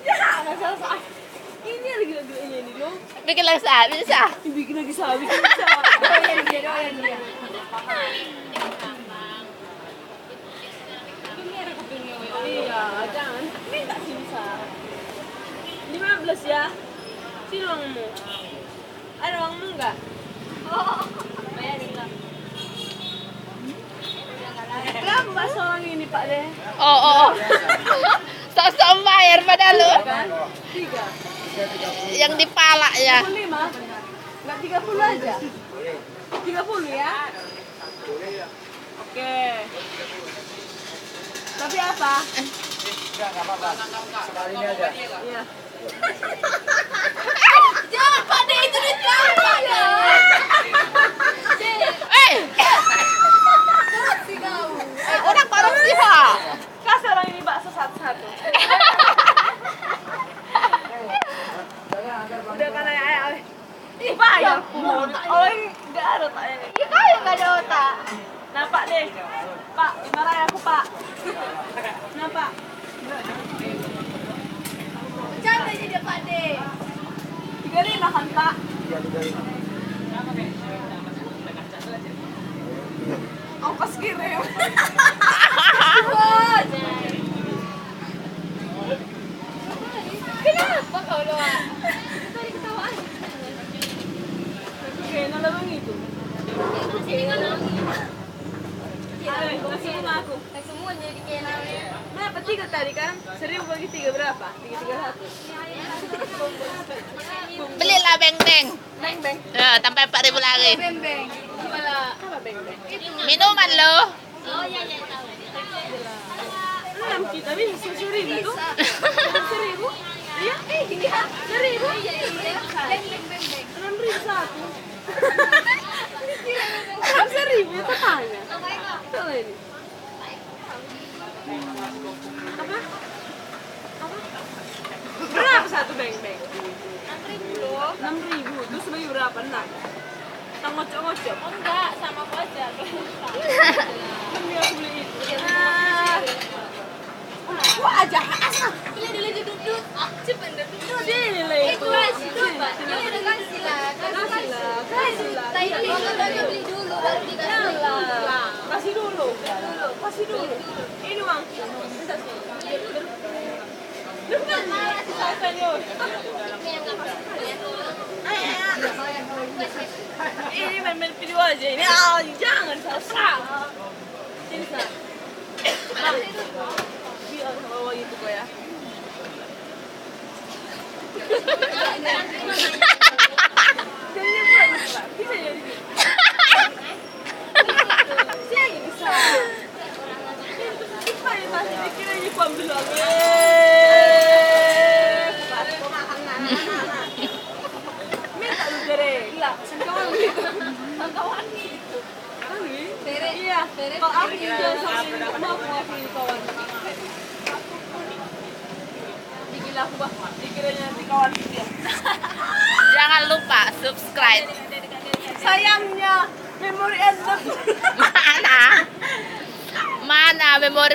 Jangan salah. Ini lagi-laginya ini loh. Bikin lagi sah, bisa. Bikin lagi sah, bikin lagi sah. Doyan dia. Iya, jangan. Minta sih bisa. 15 ya. Sini uangmu. Ada uangmu enggak? Bayarin lah. Berapa bakso orang ini Pak deh? Oh. Sok-sok bayar pada lu. Kan? 3. Yang di pala ya. 35? Enggak 30 aja? 30 ya? Oke. Tapi apa? Enggak apa-apa. Sekali ini aja. Iya. Jangan Pak De, itu duit kamu ya. Kasih kau. Orang korupsi Pak. Kasih orang ini bakso satu-satu. Udah kan ayah. Ih, bayar. Oh, ini enggak ada tak ini. Ya kau yang gak ada otak. Nah, Pak deh. Pak, dimarahin aku, Pak. Nah, Pak. Bercanda aja dia Pak De. 35 kan, Pak? Iya, 35. Ongkos kirim. Kenapa kau doang? Tadi ketawa aja. Oke, nolong itu. Sini kan lagi. Ayo, kasih bunga aku. Semua jadi kayak namanya. Berapa? 3 tadi kan? 1000 bagi 3 berapa? 331. Belilah beng-beng. Beng-beng. Ya, tambah 4.000 lagi. Beng-beng. Gimana? Apa beng-beng? Minuman lo. Oh iya tahu. 6 kita bisa 1.000 tuh. 1.000? Iya? Gini ha? 1.000? Iya. Beng-beng. 6.000 satu. Kan 1.000 ya tetangga. Coba ini. Apa? Berapa satu beng-beng? 6.000 loh. 6.000. Terus bagi berapa? 6. Tang ngocok-ngocok. Enggak, sama aku aja. Demi aku beli itu. Wah, aja asal. Ini dulu duduk. Cepat duduk. Sini lah itu. Kasih coba. Ini udah kasih lah. Kasih lah. Tadi katanya beli dulu baru dikasih. Kasih dulu. Kasih dulu. Ini uang. Ini main video aja ini. Jangan salah. Sini sah. Biar bawa itu kok ya. Jadi bagus Pak. Bisa jadi. Sini bisa. Ini masih bikin aja ku ambil lagi. Minta lu jere. Gila, sengkawan gitu. Sengkawan gitu. Iya. Kalau aku jangan sampai mau aku kawan. Dikira aku bah. Dikiranya nanti kawan dia. Jangan lupa subscribe. Sayangnya memori Anda Mana? Mana memori